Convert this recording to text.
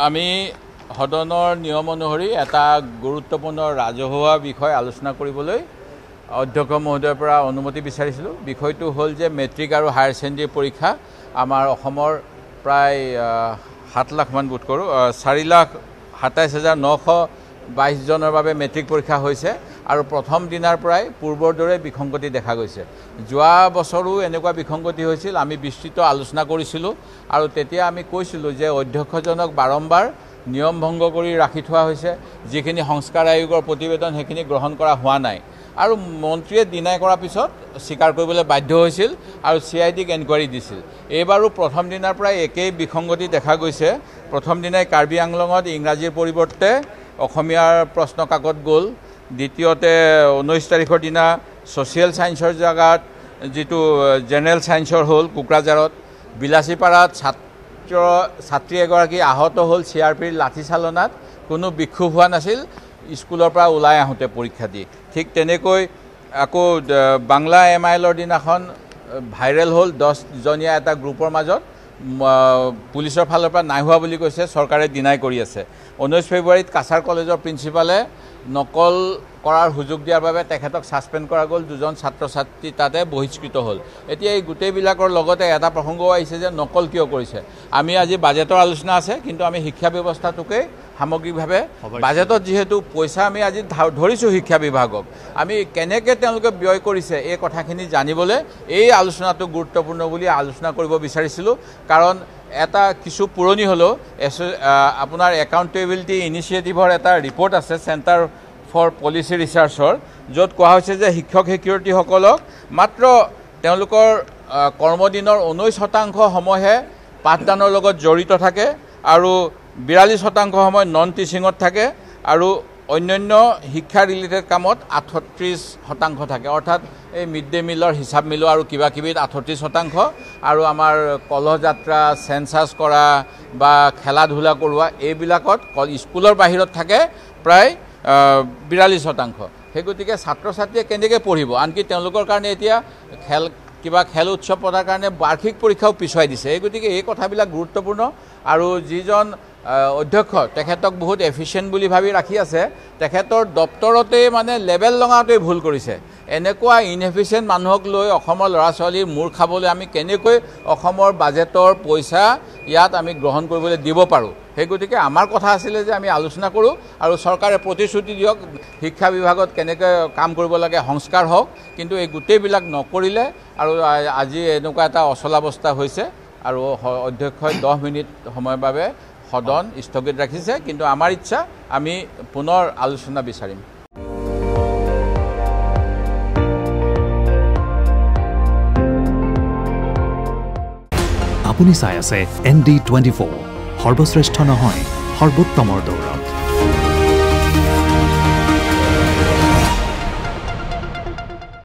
আমি সদনৰ নিয়ম অনুসৰি এটা গুৰুত্বপূৰ্ণ ৰাজহুৱা বিষয় আলোচনা কৰিবলৈ অধ্যক্ষ মহোদয়ৰ পৰা অনুমতি বিচাৰিছিলোঁ। বিষয়টো হ'ল যে মেট্ৰিক আৰু হায়াৰ ছেকেণ্ডেৰী পৰীক্ষা আমাৰ অসমৰ প্ৰায় 7 লাখ মান বোধ কৰোঁ 4,27,922 জনৰ বাবে মেট্ৰিক পৰীক্ষা হৈছে আৰু প্ৰথম দিনাৰ পৰাই পূৰ্বৰ দৰে বিসংগতি দেখা গৈছে। যোৱা বছৰো এনেকুৱা বিসংগতি হৈছিল, আমি বিস্তৃত আলোচনা কৰিছিলোঁ আৰু তেতিয়া আমি কৈছিলোঁ যে অধ্যক্ষজনক বাৰম্বাৰ নিয়ম ভংগ কৰি ৰাখি থোৱা হৈছে, যিখিনি সংস্কাৰ আয়োগৰ প্ৰতিবেদন সেইখিনি গ্ৰহণ কৰা হোৱা নাই আৰু মন্ত্ৰীয়ে ডিনাই কৰাৰ পিছত স্বীকাৰ কৰিবলৈ বাধ্য হৈছিল আৰু CIDক এনকুৱাৰী দিছিল। এইবাৰো প্ৰথম দিনাৰ পৰাই একেই বিসংগতি দেখা গৈছে। প্ৰথম দিনাই কাৰ্বি আংলঙত ইংৰাজীৰ পৰিৱৰ্তে অসমীয়াৰ প্ৰশ্ন কাকত গ'ল। দ্বিতীয়তে 19 তাৰিখৰ দিনা ছ'চিয়েল ছায়েন্সৰ জেগাত যিটো জেনেৰেল ছায়েন্সৰ হ'ল কোকৰাঝাৰত। বিলাচীপাৰাত ছাত্ৰী এগৰাকী আহত হ'ল CRPৰ লাঠিচালনাত, কোনো বিক্ষোভ হোৱা নাছিল স্কুলৰ পৰা ওলাই আহোঁতে পৰীক্ষা দি। ঠিক তেনেকৈ আকৌ বাংলা MILৰ দিনাখন ভাইৰেল হ'ল 10 জনীয়া এটা গ্ৰুপৰ মাজত, পুলিচৰ ফালৰ পৰা নাই হোৱা বুলি কৈছে, চৰকাৰে ডিনাই কৰি আছে। 19 ফেব্ৰুৱাৰীত কাছাৰ কলেজৰ প্ৰিন্সিপালে নকল কৰাৰ সুযোগ দিয়াৰ বাবে তেখেতক ছাছপেণ্ড কৰা গ'ল, 2জন ছাত্ৰ ছাত্ৰী তাতে বহিষ্কৃত হ'ল। এতিয়া এই গোটেইবিলাকৰ লগতে এটা প্ৰসংগও আহিছে যে নকল কিয় কৰিছে। আমি আজি বাজেটৰ আলোচনা আছে, কিন্তু আমি শিক্ষা ব্যৱস্থাটোকে সামগ্ৰিকভাৱে বাজেটত যিহেতু পইচা আমি আজি ধৰিছোঁ শিক্ষা বিভাগক, আমি কেনেকৈ তেওঁলোকে ব্যয় কৰিছে এই কথাখিনি জানিবলৈ এই আলোচনাটো গুৰুত্বপূৰ্ণ বুলি আলোচনা কৰিব বিচাৰিছিলোঁ। কাৰণ এটা কিছু পুৰণি হ'লেও আপোনাৰ একাউণ্টেবিলিটি ইনিচিয়েটিভৰ এটা ৰিপৰ্ট আছে চেণ্টাৰ ফৰ পলিচি ৰিচাৰ্চৰ, য'ত কোৱা হৈছে যে শিক্ষক শিক্ষয়িত্ৰীসকলক মাত্ৰ তেওঁলোকৰ কৰ্মদিনৰ 19% সময়হে পাঠদানৰ লগত জড়িত থাকে আৰু 42% সময় নন টিচিঙত থাকে আৰু অন্যান্য শিক্ষা ৰিলেটেড কামত 38% থাকে। অৰ্থাৎ এই মিড ডে মিলৰ হিচাপ মিলোৱা আৰু কিবা কিবিত 38% আৰু আমাৰ কলহ যাত্ৰা, চেঞ্চাছ কৰা বা খেলা ধূলা কৰোৱা এইবিলাকত স্কুলৰ বাহিৰত থাকে প্ৰায় 42%। সেই গতিকে ছাত্ৰ ছাত্ৰীয়ে কেনেকৈ পঢ়িব, আনকি তেওঁলোকৰ কাৰণে এতিয়া খেল উৎসৱ পতাৰ কাৰণে বাৰ্ষিক পৰীক্ষাও পিছুৱাই দিছে। এই গতিকে এই কথাবিলাক গুৰুত্বপূৰ্ণ আৰু যিজন অধ্যক্ষ তেখেতক বহুত এফিচিয়েণ্ট বুলি ভাবি ৰাখি আছে, তেখেতৰ দপ্তৰতে মানে লেবেল লগাওঁতেই ভুল কৰিছে। এনেকুৱা ইনএফিচিয়েণ্ট মানুহক লৈ অসমৰ ল'ৰা ছোৱালীৰ মূৰ খাবলৈ আমি কেনেকৈ অসমৰ বাজেটৰ পইচা ইয়াত আমি গ্ৰহণ কৰিবলৈ দিব পাৰোঁ। সেই গতিকে আমাৰ কথা আছিলে যে আমি আলোচনা কৰোঁ আৰু চৰকাৰে প্ৰতিশ্ৰুতি দিয়ক শিক্ষা বিভাগত কেনেকৈ কাম কৰিব লাগে, সংস্কাৰ হওক, কিন্তু এই গোটেইবিলাক নকৰিলে আৰু আজি এনেকুৱা এটা অচলাৱস্থা হৈছে আৰু অধ্যক্ষই 10 মিনিট সময়ৰ বাবে সদন স্থগিত ৰাখিছে। কিন্তু আমাৰ ইচ্ছা আমি পুনৰ আলোচনা বিচাৰিম। আপুনি চাই আছে ND24, সৰ্বশ্ৰেষ্ঠ নহয় সৰ্বোত্তমৰ দৌৰ।